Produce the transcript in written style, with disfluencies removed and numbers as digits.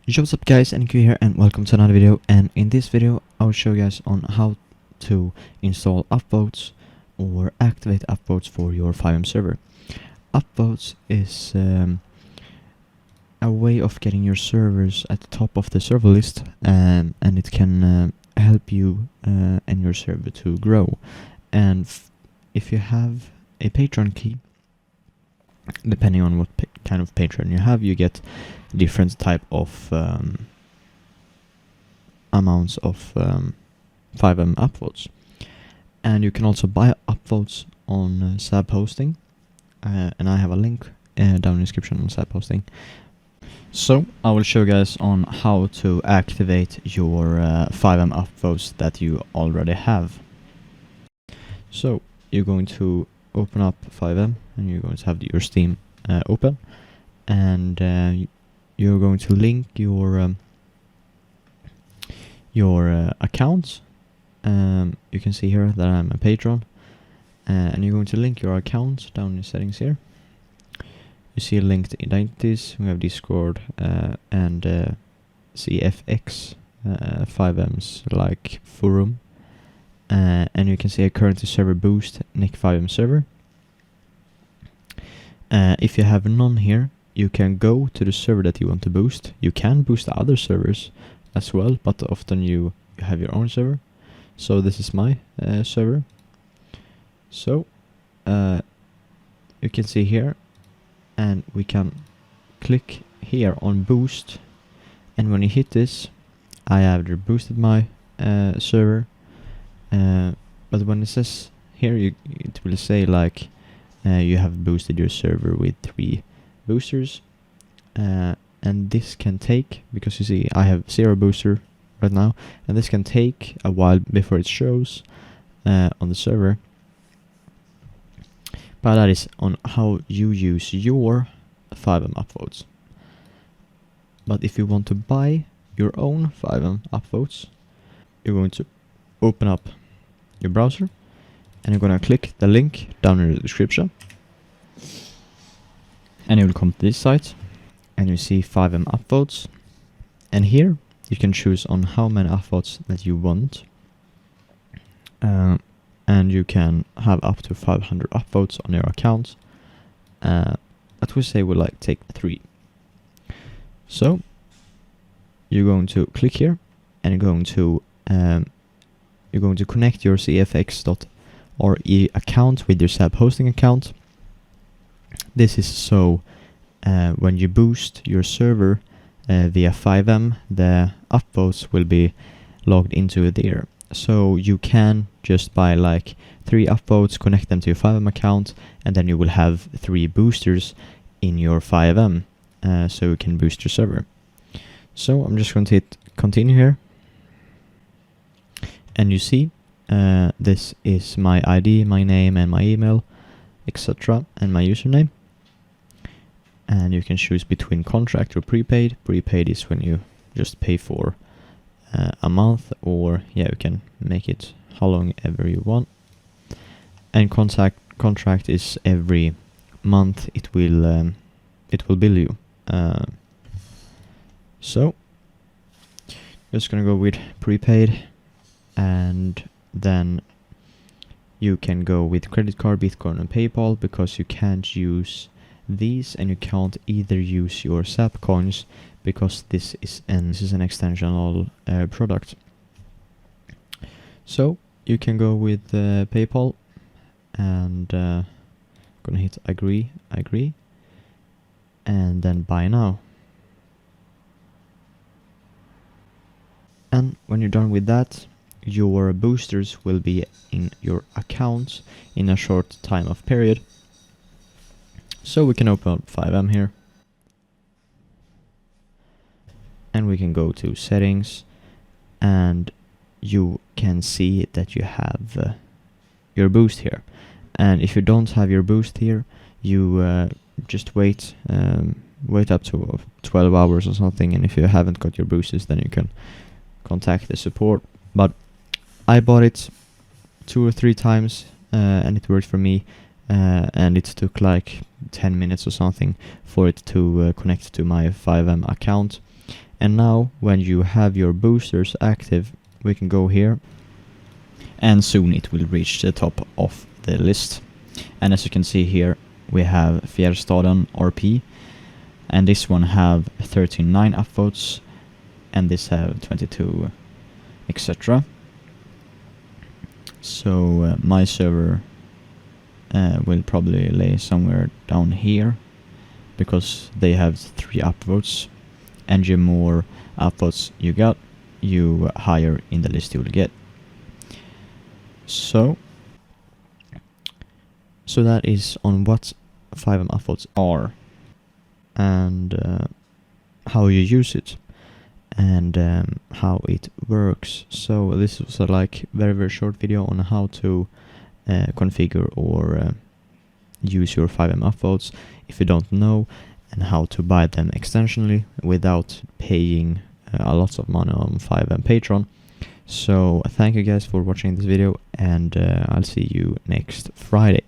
Yo, what's up guys, NQ here and welcome to another video, and in this video I'll show you guys on how to install upvotes or activate upvotes for your FiveM server. Upvotes is a way of getting your servers at the top of the server list, and it can help you and your server to grow. And if you have a Patreon key, depending on what kind of Patreon you have, you get different type of amounts of FiveM upvotes, and you can also buy upvotes on SAP hosting, and I have a link down in the description on SAP hosting. So I will show you guys on how to activate your FiveM upvotes that you already have. So you're going to open up FiveM and you're going to have your Steam open, and you're going to link your accounts. You can see here that I'm a patron, and you're going to link your account down in the settings here. You see linked identities, we have Discord and CFX, FiveM's like forum, and you can see a currently server boost Nick FiveM server. If you have none here, you can go to the server that you want to boost. You can boost other servers as well, but often you have your own server. So this is my server. So you can see here, and we can click here on boost, and when you hit this, I have boosted my server, but when it says here, it will say like you have boosted your server with 3 boosters, and this can take, because you see I have 0 booster right now, and this can take a while before it shows on the server. But that is on how you use your FiveM upvotes. But if you want to buy your own FiveM upvotes, you're going to open up your browser, and you're going to click the link down in the description, and you will come to this site, and you see FiveM upvotes, and here you can choose on how many upvotes that you want, and you can have up to 500 upvotes on your account. But we say we like take 3. So you're going to click here, and you're going to connect your cfx.re account with your SAP hosting account. This is so when you boost your server via FiveM, the upvotes will be logged into there. So you can just buy like 3 upvotes, connect them to your FiveM account, and then you will have 3 boosters in your FiveM, so you can boost your server. So I'm just going to hit continue here, and you see this is my ID, my name and my email, etc., and my username. And you can choose between contract or prepaid. Prepaid is when you just pay for a month, or yeah, you can make it how long ever you want. And contract is every month it will bill you. So just gonna go with prepaid, and then you can go with credit card, Bitcoin and PayPal, because you can't use these, and you can't either use your SAP coins, because this is an extensional product. So you can go with PayPal, and gonna hit agree, and then buy now. And when you're done with that, your boosters will be in your account in a short time of period. So we can open up FiveM here, and we can go to settings, and you can see that you have your boost here. And if you don't have your boost here, you just wait up to 12 hours or something, and if you haven't got your boosters, then you can contact the support. But I bought it 2 or 3 times, and it worked for me. And it took like 10 minutes or something for it to connect to my FiveM account, And now when you have your boosters active, we can go here, and soon it will reach the top of the list. And as you can see here, we have Fjärrstaden RP, and this one have 39 upvotes, and this have 22, etc. So my server will probably lay somewhere down here, because they have 3 upvotes, and the more upvotes you got, you higher in the list you will get. So that is on what FiveM upvotes are, and how you use it, and how it works. So this was a very short video on how to configure or use your FiveM upvotes if you don't know, and how to buy them extensionally without paying a lot of money on FiveM Patreon. So thank you guys for watching this video, and I'll see you next Friday.